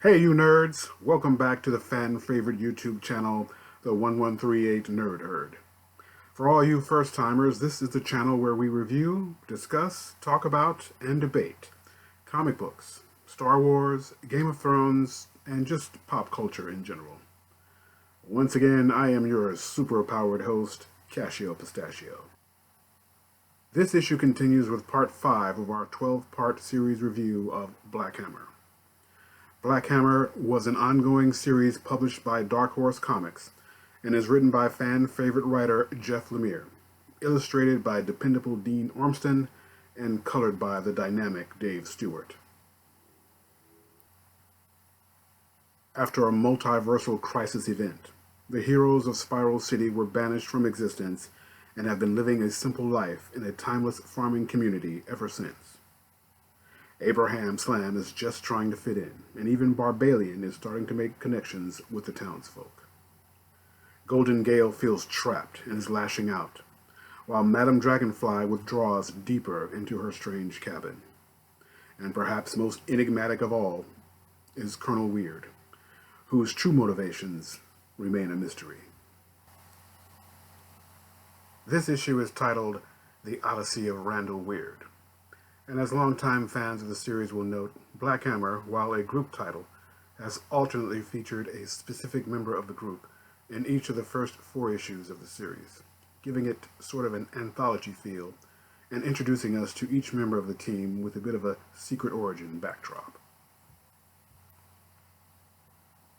Hey, you nerds! Welcome back to the fan favorite YouTube channel, the 1138 Nerd Herd. For all you first timers, this is the channel where we review, discuss, talk about, and debate comic books, Star Wars, Game of Thrones, and just pop culture in general. Once again, I am your super powered host, Cascio Pistachio. This issue continues with part 5 of our 12-part series review of Black Hammer. Black Hammer was an ongoing series published by Dark Horse Comics and is written by fan favorite writer Jeff Lemire, illustrated by dependable Dean Ormston, and colored by the dynamic Dave Stewart. After a multiversal crisis event, the heroes of Spiral City were banished from existence and have been living a simple life in a timeless farming community ever since. Abraham Slam is just trying to fit in, and even Barbalian is starting to make connections with the townsfolk. Golden Gale feels trapped and is lashing out, while Madame Dragonfly withdraws deeper into her strange cabin. And perhaps most enigmatic of all is Colonel Weird, whose true motivations remain a mystery. This issue is titled The Odyssey of Randall Weird. And as longtime fans of the series will note, Black Hammer, while a group title, has alternately featured a specific member of the group in each of the first 4 issues of the series, giving it sort of an anthology feel and introducing us to each member of the team with a bit of a secret origin backdrop.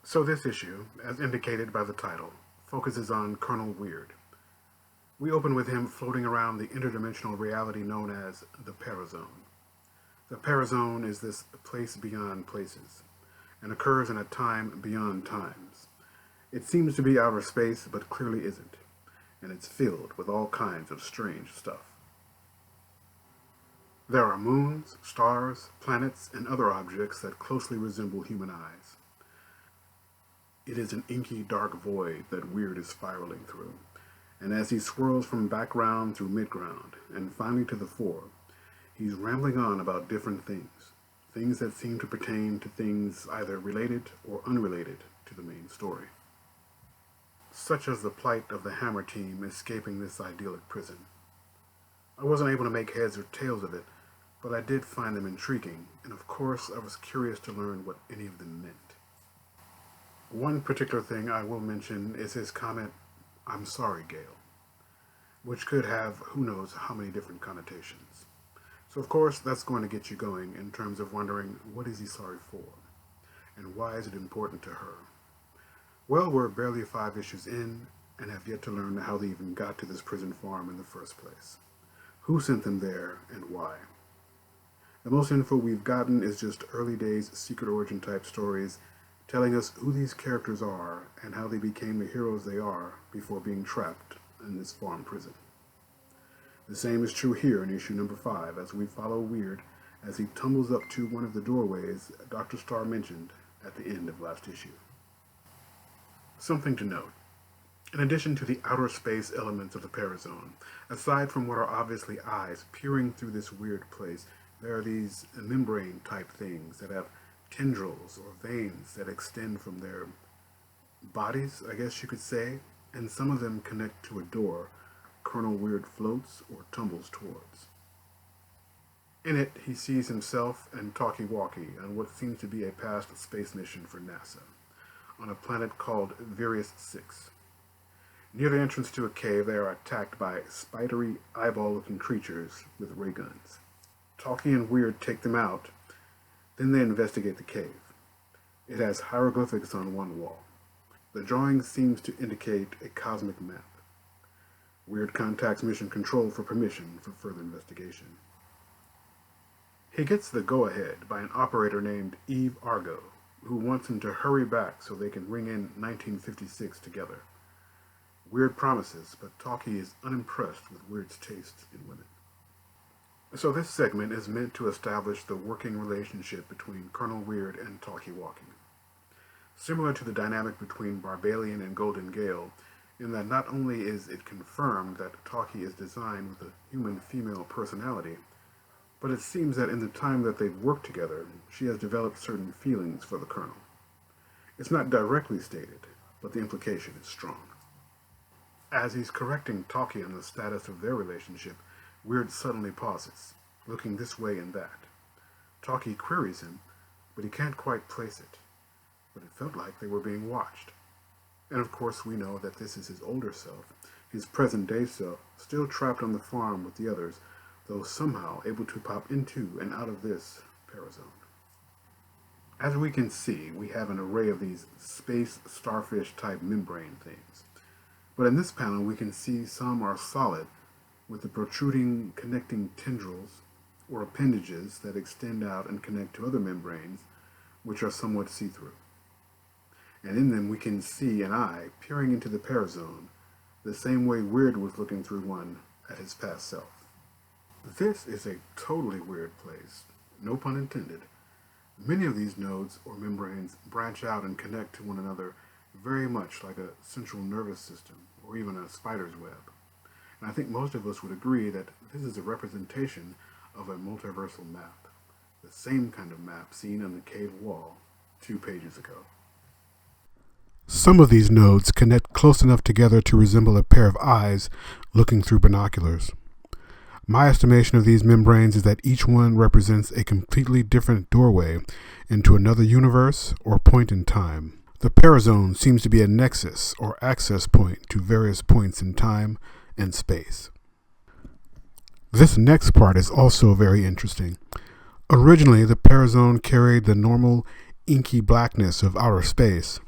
So this issue, as indicated by the title, focuses on Colonel Weird. We open with him floating around the interdimensional reality known as the Parazone. The Parazone is this place beyond places, and occurs in a time beyond times. It seems to be outer space, but clearly isn't, and it's filled with all kinds of strange stuff. There are moons, stars, planets, and other objects that closely resemble human eyes. It is an inky, dark void that Weird is spiraling through. And as he swirls from background through midground, and finally to the fore, he's rambling on about different things that seem to pertain to things either related or unrelated to the main story. Such as the plight of the Hammer team escaping this idyllic prison. I wasn't able to make heads or tails of it, but I did find them intriguing, and of course I was curious to learn what any of them meant. One particular thing I will mention is his comment, "I'm sorry, Gale," which could have who knows how many different connotations. So of course that's going to get you going in terms of wondering, what is he sorry for? And why is it important to her? Well, we're barely 5 issues in and have yet to learn how they even got to this prison farm in the first place. Who sent them there and why? The most info we've gotten is just early days secret origin type stories telling us who these characters are and how they became the heroes they are before being trapped in this farm prison. The same is true here in issue number 5 as we follow Weird as he tumbles up to one of the doorways Dr. Starr mentioned at the end of last issue. Something to note. In addition to the outer space elements of the Parazone, aside from what are obviously eyes peering through this weird place, there are these membrane type things that have tendrils or veins that extend from their bodies, I guess you could say, and some of them connect to a door Colonel Weird floats or tumbles towards. In it, he sees himself and Talkie-Walkie on what seems to be a past space mission for NASA, on a planet called Virius 6. Near the entrance to a cave, they are attacked by spidery, eyeball-looking creatures with ray guns. Talkie and Weird take them out. Then they investigate the cave. It has hieroglyphics on one wall. The drawing seems to indicate a cosmic map. Weird contacts Mission Control for permission for further investigation. He gets the go-ahead by an operator named Eve Argo, who wants him to hurry back so they can ring in 1956 together. Weird promises, but Talkie is unimpressed with Weird's taste in women. So this segment is meant to establish the working relationship between Colonel Weird and Talkie-Walkie. Similar to the dynamic between Barbalian and Golden Gale, in that not only is it confirmed that Talkie is designed with a human female personality, but it seems that in the time that they've worked together, she has developed certain feelings for the Colonel. It's not directly stated, but the implication is strong. As he's correcting Talkie on the status of their relationship, Weird suddenly pauses, looking this way and that. Talkie queries him, but he can't quite place it. But it felt like they were being watched. And of course we know that this is his older self, his present-day self, still trapped on the farm with the others, though somehow able to pop into and out of this parazone. As we can see, we have an array of these space starfish-type membrane things. But in this panel, we can see some are solid, with the protruding connecting tendrils or appendages that extend out and connect to other membranes, which are somewhat see-through. And in them we can see an eye peering into the parazone, the same way Weird was looking through one at his past self. This is a totally weird place, no pun intended. Many of these nodes or membranes branch out and connect to one another very much like a central nervous system or even a spider's web. And I think most of us would agree that this is a representation of a multiversal map, the same kind of map seen on the cave wall 2 pages ago. Some of these nodes connect close enough together to resemble a pair of eyes looking through binoculars. My estimation of these membranes is that each one represents a completely different doorway into another universe or point in time. The parazone seems to be a nexus or access point to various points in time and space. This next part is also very interesting. Originally, the parazone carried the normal inky blackness of outer space.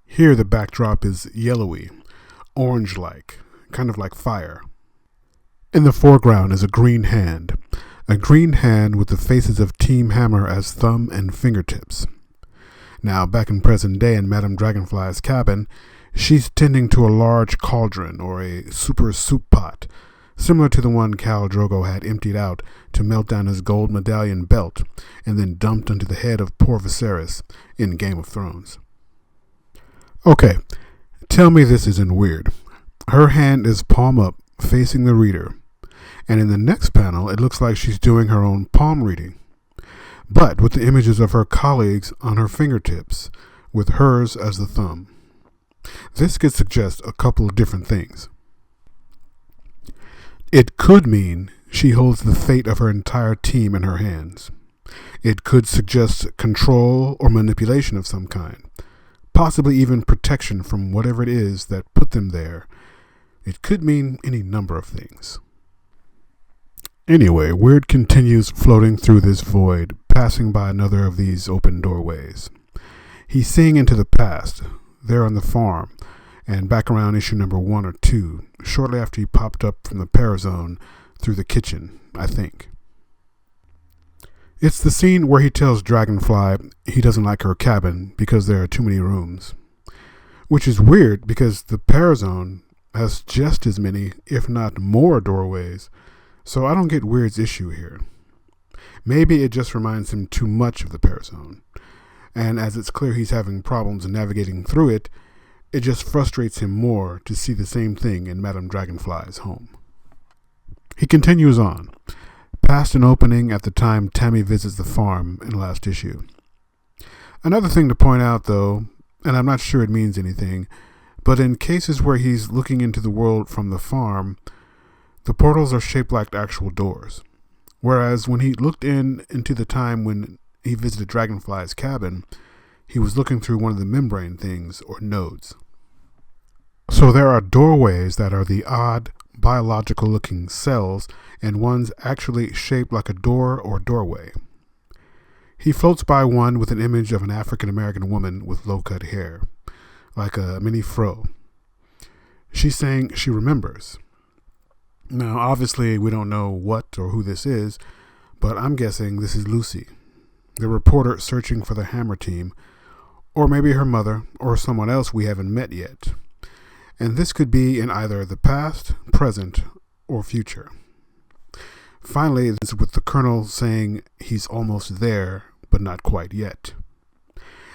Here the backdrop is yellowy, orange-like, kind of like fire. In the foreground is a green hand with the faces of Team Hammer as thumb and fingertips. Now, back in present day in Madame Dragonfly's cabin, she's tending to a large cauldron or a super soup pot, similar to the one Khal Drogo had emptied out to melt down his gold medallion belt and then dumped onto the head of poor Viserys in Game of Thrones. Okay, tell me this isn't weird. Her hand is palm up, facing the reader, and in the next panel it looks like she's doing her own palm reading, but with the images of her colleagues on her fingertips, with hers as the thumb. This could suggest a couple of different things. It could mean she holds the fate of her entire team in her hands. It could suggest control or manipulation of some kind, possibly even protection from whatever it is that put them there. It could mean any number of things. Anyway, Weird continues floating through this void, passing by another of these open doorways. He's seeing into the past, there on the farm, and back around issue number 1 or 2, shortly after he popped up from the parazone through the kitchen, I think. It's the scene where he tells Dragonfly he doesn't like her cabin because there are too many rooms. Which is weird because the parazone has just as many, if not more, doorways, so I don't get Weird's issue here. Maybe it just reminds him too much of the parazone, and as it's clear he's having problems navigating through it, it just frustrates him more to see the same thing in Madame Dragonfly's home. He continues on, past an opening at the time Tammy visits the farm in the last issue. Another thing to point out, though, and I'm not sure it means anything, but in cases where he's looking into the world from the farm, the portals are shaped like actual doors. Whereas when he looked into the time when he visited Dragonfly's cabin, he was looking through one of the membrane things or nodes. So there are doorways that are the odd, biological-looking cells, and ones actually shaped like a door or doorway. He floats by one with an image of an African-American woman with low-cut hair, like a mini fro. She's saying she remembers. Now, obviously, we don't know what or who this is, but I'm guessing this is Lucy, the reporter searching for the Hammer team, or maybe her mother, or someone else we haven't met yet. And this could be in either the past, present, or future. Finally, this is with the Colonel saying he's almost there, but not quite yet.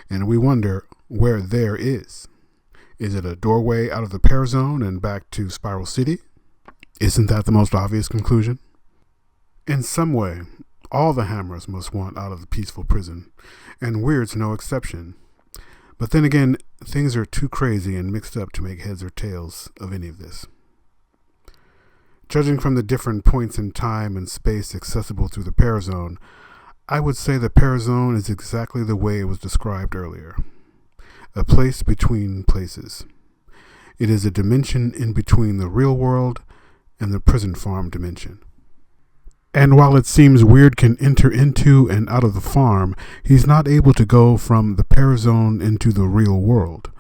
And we wonder where there is. Is it a doorway out of the parazone and back to Spiral City? Isn't that the most obvious conclusion? In some way, all the Hammers must want out of the peaceful prison, and Weird's no exception. But then again, things are too crazy and mixed up to make heads or tails of any of this. Judging from the different points in time and space accessible through the Parazone, I would say the Parazone is exactly the way it was described earlier. A place between places. It is a dimension in between the real world and the prison farm dimension. And while it seems Weird can enter into and out of the farm, he's not able to go from the Parazone into the real world.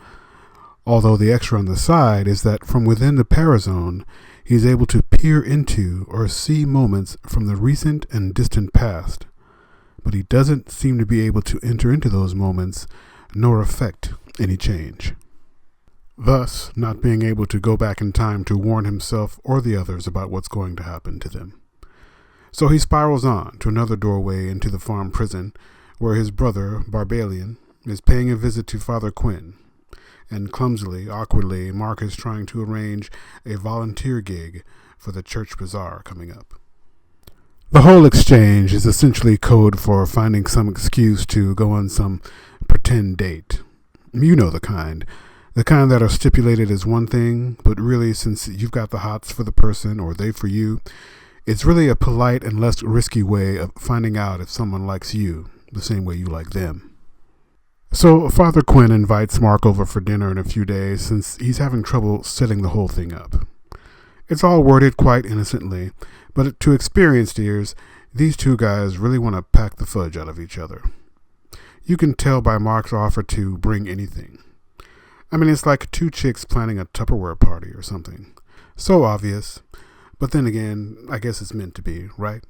Although the extra on the side is that from within the Parazone, he's able to peer into or see moments from the recent and distant past. But he doesn't seem to be able to enter into those moments nor affect any change. Thus, not being able to go back in time to warn himself or the others about what's going to happen to them. So he spirals on to another doorway into the farm prison, where his brother, Barbalian, is paying a visit to Father Quinn, and clumsily, awkwardly, Mark is trying to arrange a volunteer gig for the church bazaar coming up. The whole exchange is essentially code for finding some excuse to go on some pretend date. You know the kind that are stipulated as one thing, but really, since you've got the hots for the person or they for you, it's really a polite and less risky way of finding out if someone likes you the same way you like them. So Father Quinn invites Mark over for dinner in a few days since he's having trouble setting the whole thing up. It's all worded quite innocently, but to experienced ears, these two guys really want to pack the fudge out of each other. You can tell by Mark's offer to bring anything. I mean, it's like two chicks planning a Tupperware party or something. So obvious. But then again, I guess it's meant to be, right?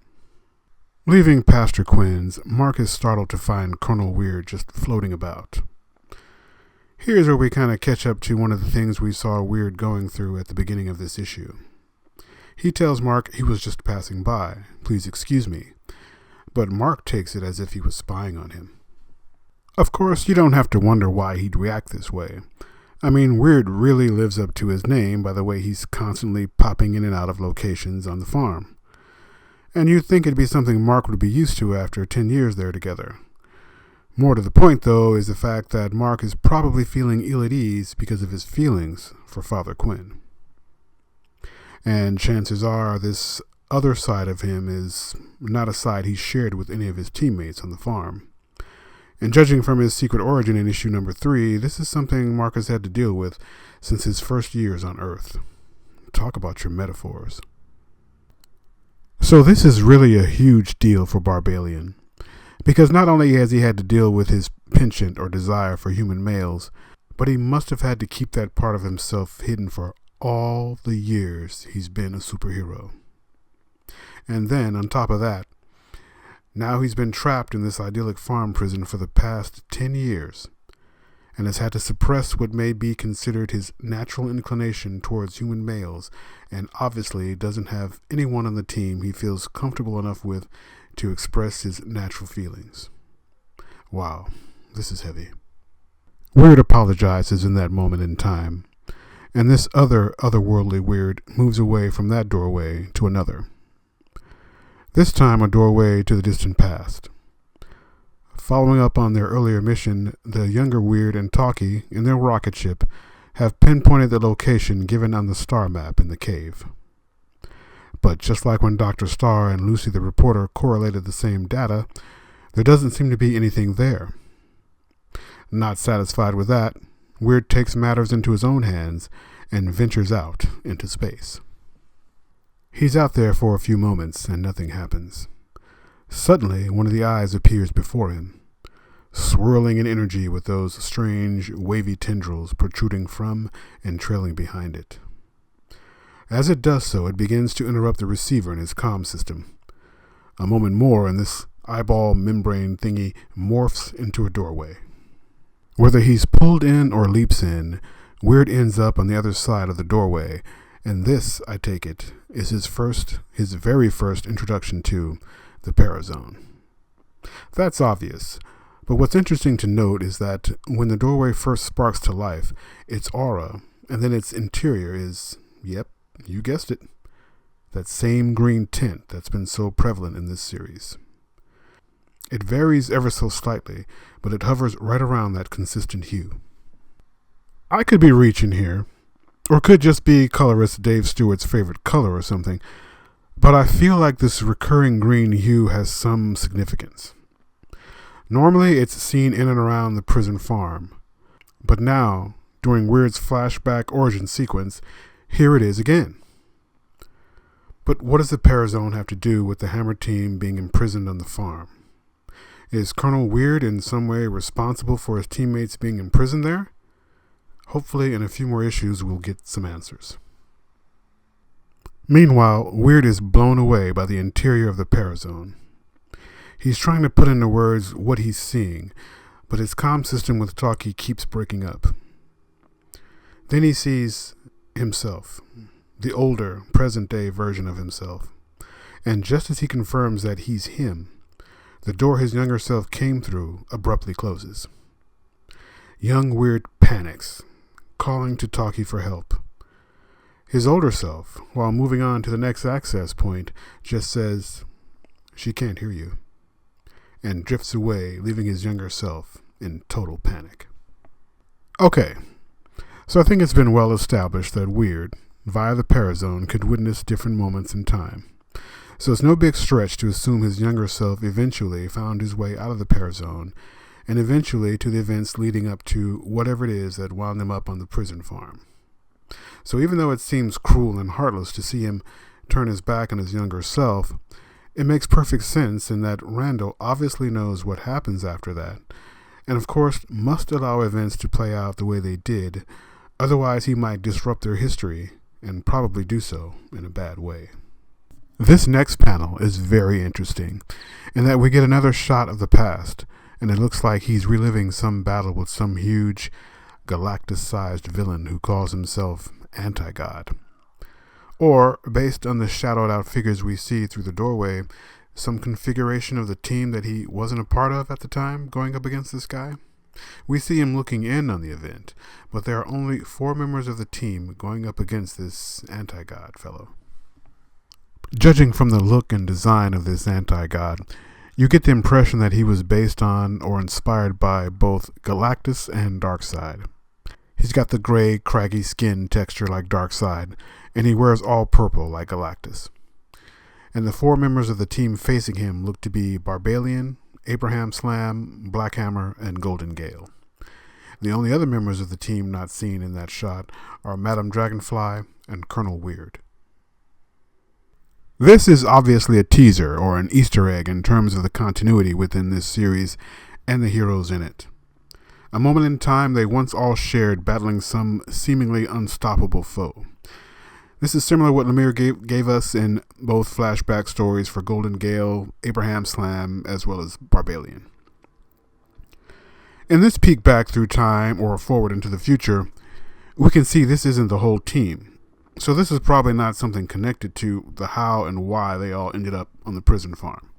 Leaving Pastor Quinn's, Mark is startled to find Colonel Weird just floating about. Here's where we kind of catch up to one of the things we saw Weird going through at the beginning of this issue. He tells Mark he was just passing by, please excuse me, but Mark takes it as if he was spying on him. Of course, you don't have to wonder why he'd react this way. I mean, Weird really lives up to his name by the way he's constantly popping in and out of locations on the farm. And you'd think it'd be something Mark would be used to after 10 years there together. More to the point, though, is the fact that Mark is probably feeling ill at ease because of his feelings for Father Quinn. And chances are this other side of him is not a side he's shared with any of his teammates on the farm. And judging from his secret origin in issue number 3, this is something Mark has had to deal with since his first years on Earth. Talk about your metaphors. So this is really a huge deal for Barbalian, because not only has he had to deal with his penchant or desire for human males, but he must have had to keep that part of himself hidden for all the years he's been a superhero. And then, on top of that, now he's been trapped in this idyllic farm prison for the past 10 years and has had to suppress what may be considered his natural inclination towards human males, and obviously doesn't have anyone on the team he feels comfortable enough with to express his natural feelings. Wow, this is heavy. Weird apologizes in that moment in time, and this otherworldly Weird moves away from that doorway to another. This time a doorway to the distant past. Following up on their earlier mission, the younger Weird and Talkie, in their rocket ship, have pinpointed the location given on the star map in the cave. But just like when Dr. Starr and Lucy the reporter correlated the same data, there doesn't seem to be anything there. Not satisfied with that, Weird takes matters into his own hands and ventures out into space. He's out there for a few moments and nothing happens. Suddenly, one of the eyes appears before him, swirling in energy with those strange, wavy tendrils protruding from and trailing behind it. As it does so, it begins to interrupt the receiver in his comm system. A moment more, and this eyeball membrane thingy morphs into a doorway. Whether he's pulled in or leaps in, Weird ends up on the other side of the doorway, and this, I take it, is his very first introduction to the Parazone. That's obvious, but what's interesting to note is that when the doorway first sparks to life, its aura, and then its interior is, yep, you guessed it, that same green tint that's been so prevalent in this series. It varies ever so slightly, but it hovers right around that consistent hue. I could be reaching here, or could just be colorist Dave Stewart's favorite color or something, but I feel like this recurring green hue has some significance. Normally it's seen in and around the prison farm, but now, during Weird's flashback origin sequence, here it is again. But what does the Parazone have to do with the Hammer team being imprisoned on the farm? Is Colonel Weird in some way responsible for his teammates being imprisoned there? Hopefully in a few more issues we'll get some answers. Meanwhile, Weird is blown away by the interior of the Parazone. He's trying to put into words what he's seeing, but his comm system with talkie keeps breaking up. Then he sees himself, the older, present-day version of himself. And just as he confirms that he's him, the door his younger self came through abruptly closes. Young Weird panics, calling to talkie for help. His older self, while moving on to the next access point, just says, "She can't hear you," and drifts away, leaving his younger self in total panic. Okay, so I think it's been well established that Weird, via the Parazone, could witness different moments in time. So it's no big stretch to assume his younger self eventually found his way out of the Parazone, and eventually to the events leading up to whatever it is that wound him up on the prison farm. So even though it seems cruel and heartless to see him turn his back on his younger self, it makes perfect sense in that Randall obviously knows what happens after that, and of course must allow events to play out the way they did, otherwise he might disrupt their history, and probably do so in a bad way. This next panel is very interesting, in that we get another shot of the past, and it looks like he's reliving some battle with some huge, Galactus-sized villain who calls himself Anti-God. Or, based on the shadowed-out figures we see through the doorway, some configuration of the team that he wasn't a part of at the time going up against this guy. We see him looking in on the event, but there are only 4 members of the team going up against this Anti-God fellow. Judging from the look and design of this Anti-God, you get the impression that he was based on or inspired by both Galactus and Darkseid. He's got the gray, craggy skin texture like Darkseid, and he wears all purple like Galactus. And the 4 members of the team facing him look to be Barbalian, Abraham Slam, Black Hammer, and Golden Gale. The only other members of the team not seen in that shot are Madame Dragonfly and Colonel Weird. This is obviously a teaser or an Easter egg in terms of the continuity within this series and the heroes in it. A moment in time they once all shared battling some seemingly unstoppable foe. This is similar to what Lemire gave us in both flashback stories for Golden Gale, Abraham Slam, as well as Barbalian. In this peek back through time or forward into the future, we can see this isn't the whole team. So this is probably not something connected to the how and why they all ended up on the prison farm.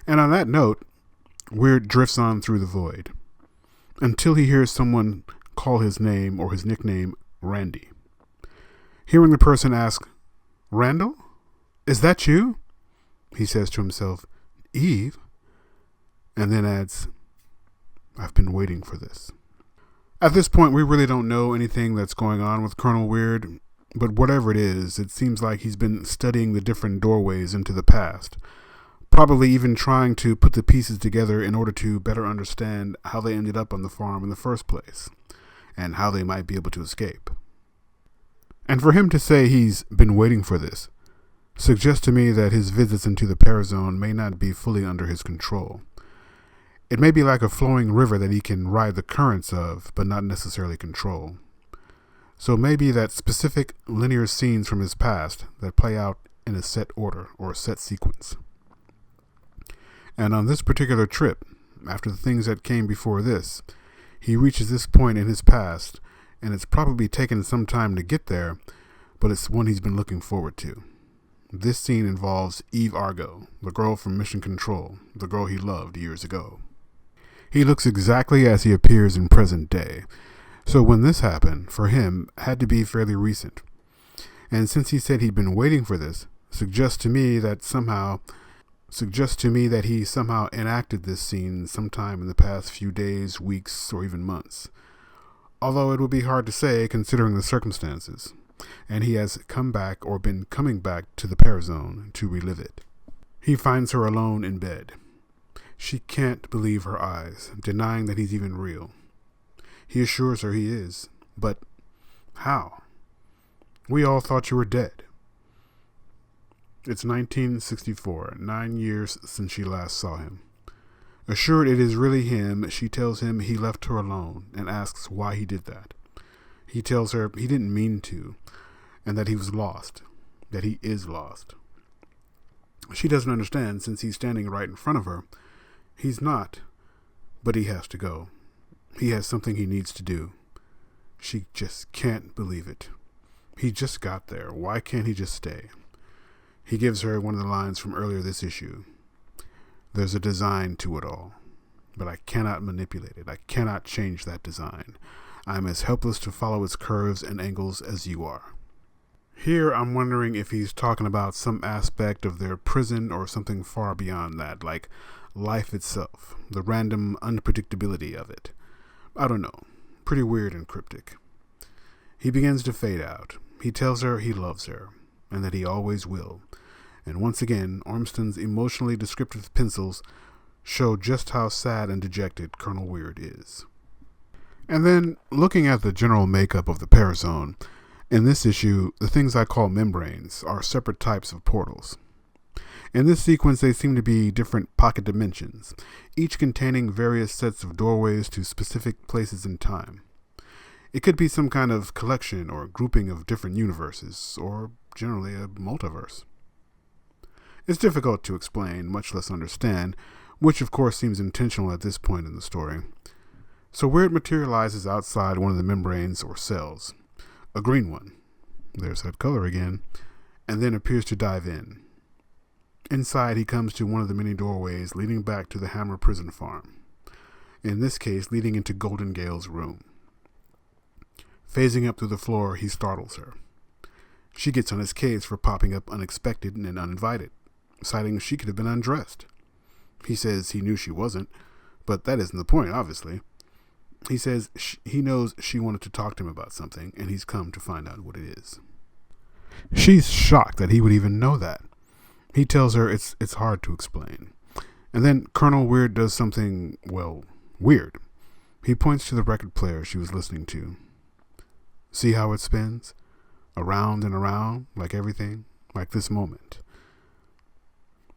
And on that note, Weird drifts on through the void, until he hears someone call his name or his nickname Randy. Hearing the person ask, "Randall? Is that you?" he says to himself, "Eve?" and then adds, "I've been waiting for this." At this point, we really don't know anything that's going on with Colonel Weird, but whatever it is, it seems like he's been studying the different doorways into the past, probably even trying to put the pieces together in order to better understand how they ended up on the farm in the first place, and how they might be able to escape. And for him to say he's been waiting for this suggests to me that his visits into the Parazone may not be fully under his control. It may be like a flowing river that he can ride the currents of, but not necessarily control. So maybe that specific linear scenes from his past that play out in a set order or a set sequence. And on this particular trip, after the things that came before this, he reaches this point in his past, and it's probably taken some time to get there, but it's one he's been looking forward to. This scene involves Eve Argo, the girl from Mission Control, the girl he loved years ago. He looks exactly as he appears in present day, so when this happened, for him, had to be fairly recent. And since he said he'd been waiting for this, suggests to me that somehow suggests to me that he somehow enacted this scene sometime in the past few days, weeks, or even months. Although it would be hard to say considering the circumstances, and he has come back or been coming back to the Parazone to relive it. He finds her alone in bed. She can't believe her eyes, denying that he's even real. He assures her he is, but how? We all thought you were dead. It's 1964, 9 years since she last saw him. Assured it is really him, she tells him he left her alone and asks why he did that. He tells her he didn't mean to, and that he was lost, that he is lost. She doesn't understand since he's standing right in front of her. He's not, but he has to go. He has something he needs to do. She just can't believe it. He just got there. Why can't he just stay? He gives her one of the lines from earlier this issue. There's a design to it all, but I cannot manipulate it. I cannot change that design. I am as helpless to follow its curves and angles as you are. Here I'm wondering if he's talking about some aspect of their prison or something far beyond that, like life itself, the random unpredictability of it. I don't know. Pretty weird and cryptic. He begins to fade out. He tells her he loves her, and that he always will. And once again, Ormston's emotionally descriptive pencils show just how sad and dejected Colonel Weird is. And then, looking at the general makeup of the Parazone, in this issue, the things I call membranes are separate types of portals. In this sequence, they seem to be different pocket dimensions, each containing various sets of doorways to specific places in time. It could be some kind of collection or grouping of different universes, or generally a multiverse. It's difficult to explain, much less understand, which of course seems intentional at this point in the story. So Weird materializes outside one of the membranes or cells, a green one, there's that color again, and then appears to dive in. Inside he comes to one of the many doorways leading back to the Hammer prison farm, in this case leading into Golden Gale's room. Phasing up through the floor, he startles her. She gets on his case for popping up unexpected and uninvited, citing she could have been undressed. He says he knew she wasn't, but that isn't the point, obviously. He says he knows she wanted to talk to him about something, and he's come to find out what it is. She's shocked that he would even know that. He tells her it's hard to explain. And then Colonel Weird does something, well, weird. He points to the record player she was listening to. See how it spins? Around and around, like everything, like this moment.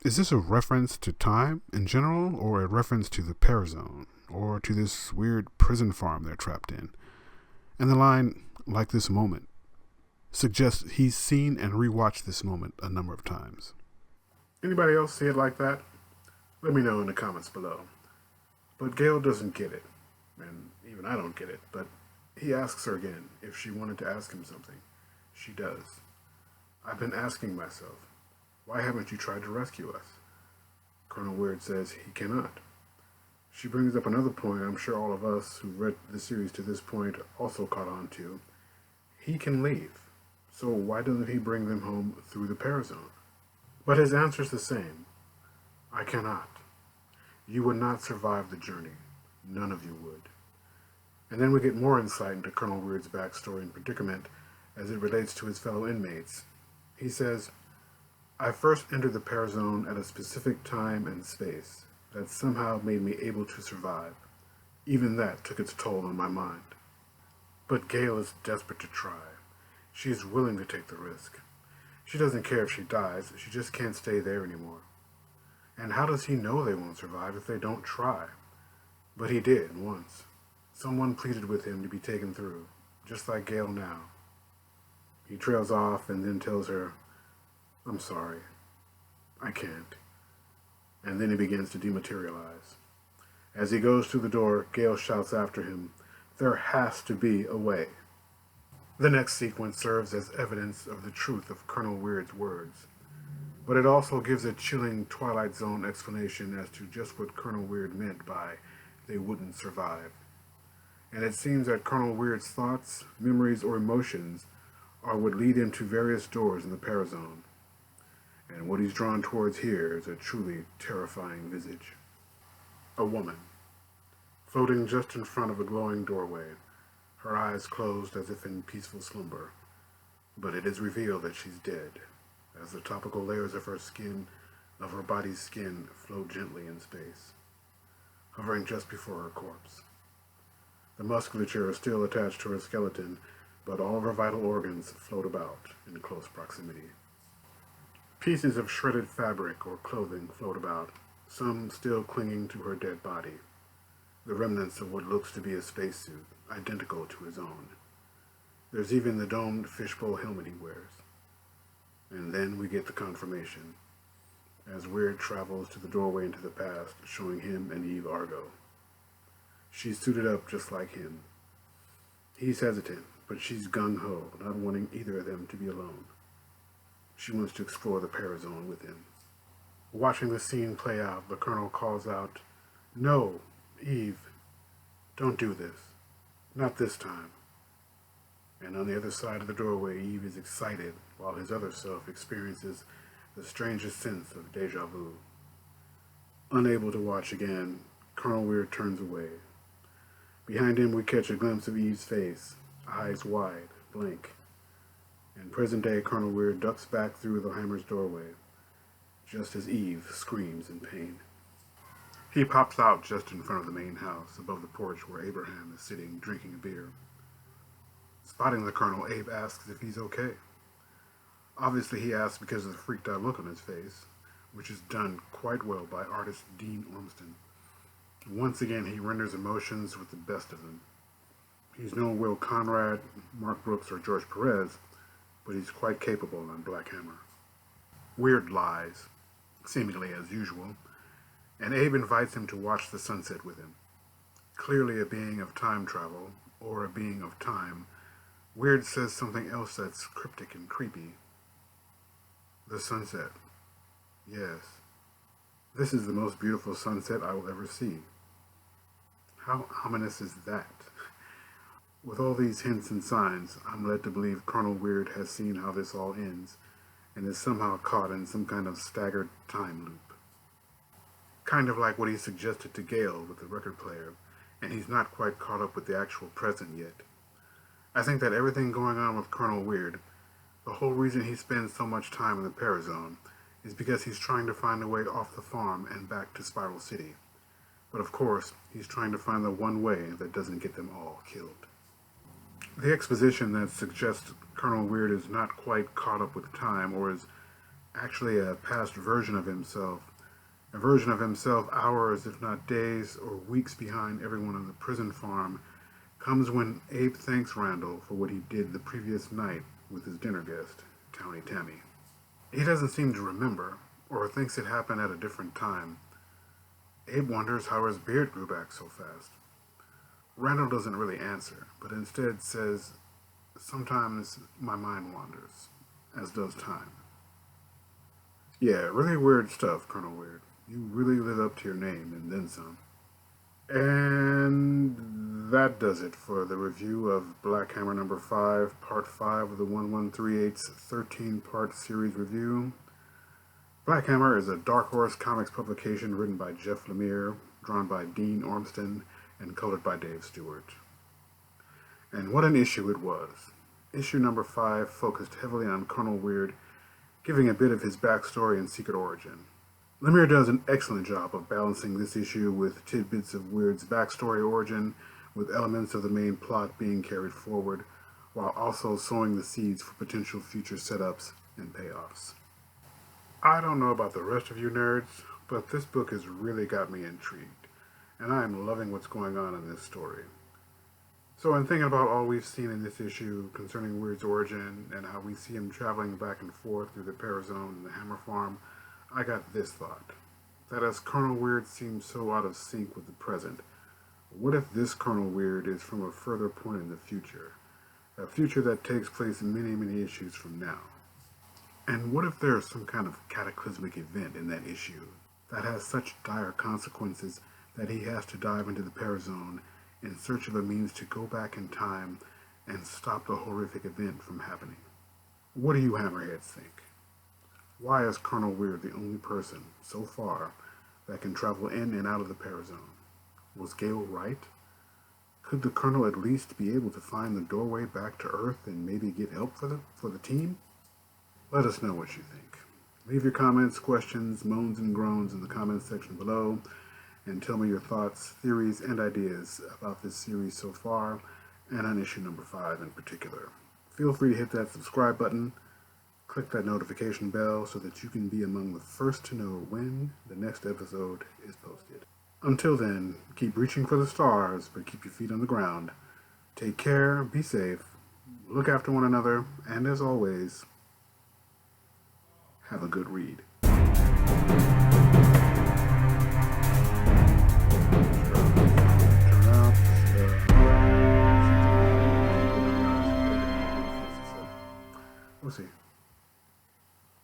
Is this a reference to time in general, or a reference to the Parazone, or to this weird prison farm they're trapped in? And the line, like this moment, suggests he's seen and rewatched this moment a number of times. Anybody else see it like that? Let me know in the comments below. But Gale doesn't get it, and even I don't get it, but he asks her again if she wanted to ask him something. She does. I've been asking myself, why haven't you tried to rescue us? Colonel Weird says he cannot. She brings up another point I'm sure all of us who've read the series to this point also caught on to. He can leave, so why doesn't he bring them home through the Parazone? But his answer's the same. I cannot. You would not survive the journey. None of you would. And then we get more insight into Colonel Weird's backstory and predicament as it relates to his fellow inmates. He says, I first entered the Parazone at a specific time and space that somehow made me able to survive. Even that took its toll on my mind. But Gale is desperate to try. She is willing to take the risk. She doesn't care if she dies, she just can't stay there anymore. And how does he know they won't survive if they don't try? But he did, once. Someone pleaded with him to be taken through, just like Gale now. He trails off and then tells her, I'm sorry. I can't. And then he begins to dematerialize. As he goes through the door, Gale shouts after him, there has to be a way. The next sequence serves as evidence of the truth of Colonel Weird's words, but it also gives a chilling Twilight Zone explanation as to just what Colonel Weird meant by they wouldn't survive. And it seems that Colonel Weird's thoughts, memories, or emotions are what lead him to various doors in the Parazone. and what he's drawn towards here is a truly terrifying visage. A woman, floating just in front of a glowing doorway, her eyes closed as if in peaceful slumber. But it is revealed that she's dead, as the topical layers of her body's skin, float gently in space, hovering just before her corpse. The musculature is still attached to her skeleton, but all of her vital organs float about in close proximity. Pieces of shredded fabric or clothing float about, some still clinging to her dead body, the remnants of what looks to be a spacesuit, identical to his own. There's even the domed fishbowl helmet he wears. And then we get the confirmation, as Weird travels to the doorway into the past, showing him and Eve Argo. She's suited up just like him. He's hesitant, but she's gung-ho, not wanting either of them to be alone. She wants to explore the Parazone with him. Watching the scene play out, the Colonel calls out, "No, Eve, don't do this. Not this time." And on the other side of the doorway, Eve is excited, while his other self experiences the strangest sense of deja vu. Unable to watch again, Colonel Weird turns away. Behind him, we catch a glimpse of Eve's face, eyes wide, blank. And present-day Colonel Weird ducks back through the Hammer's doorway, just as Eve screams in pain. He pops out just in front of the main house, above the porch where Abraham is sitting drinking a beer. Spotting the Colonel, Abe asks if he's okay. Obviously he asks because of the freaked-out look on his face, which is done quite well by artist Dean Ormston. Once again, he renders emotions with the best of them. He's no Will Conrad, Mark Brooks, or George Perez, but he's quite capable on Black Hammer. Weird lies, seemingly as usual, and Abe invites him to watch the sunset with him. Clearly a being of time travel, or a being of time, Weird says something else that's cryptic and creepy. The sunset. Yes. This is the most beautiful sunset I will ever see. How ominous is that? With all these hints and signs, I'm led to believe Colonel Weird has seen how this all ends, and is somehow caught in some kind of staggered time loop. Kind of like what he suggested to Gale with the record player, and he's not quite caught up with the actual present yet. I think that everything going on with Colonel Weird, the whole reason he spends so much time in the Parazone, is because he's trying to find a way off the farm and back to Spiral City. But of course, he's trying to find the one way that doesn't get them all killed. The exposition that suggests Colonel Weird is not quite caught up with time, or is actually a past version of himself, a version of himself hours, if not days, or weeks behind everyone on the prison farm, comes when Abe thanks Randall for what he did the previous night with his dinner guest, Towny Tammy. He doesn't seem to remember, or thinks it happened at a different time. Abe wonders how his beard grew back so fast. Randall doesn't really answer, but instead says, "Sometimes my mind wanders, as does time." Yeah, really weird stuff, Colonel Weird. You really live up to your name, and then some. And that does it for the review of Black Hammer number 5, part 5 of the 1138's 13-part series review. Black Hammer is a Dark Horse Comics publication written by Jeff Lemire, drawn by Dean Ormston, and colored by Dave Stewart. And what an issue it was. Issue number 5 focused heavily on Colonel Weird, giving a bit of his backstory and secret origin. Lemire does an excellent job of balancing this issue with tidbits of Weird's backstory origin, with elements of the main plot being carried forward, while also sowing the seeds for potential future setups and payoffs. I don't know about the rest of you nerds, but this book has really got me intrigued, and I am loving what's going on in this story. So in thinking about all we've seen in this issue concerning Weird's origin, and how we see him traveling back and forth through the Parazone and the Hammer Farm, I got this thought, that as Colonel Weird seems so out of sync with the present, what if this Colonel Weird is from a further point in the future? A future that takes place many, many issues from now. And what if there is some kind of cataclysmic event in that issue that has such dire consequences that he has to dive into the Parazone in search of a means to go back in time and stop the horrific event from happening? What do you Hammerheads think? Why is Colonel Weir the only person, so far, that can travel in and out of the Parazone? Was Gale right? Could the Colonel at least be able to find the doorway back to Earth and maybe get help for the team? Let us know what you think. Leave your comments, questions, moans, and groans in the comments section below, and tell me your thoughts, theories, and ideas about this series so far, and on issue number 5 in particular. Feel free to hit that subscribe button, click that notification bell so that you can be among the first to know when the next episode is posted. Until then, keep reaching for the stars, but keep your feet on the ground. Take care, be safe, look after one another, and as always, have a good read. We'll see.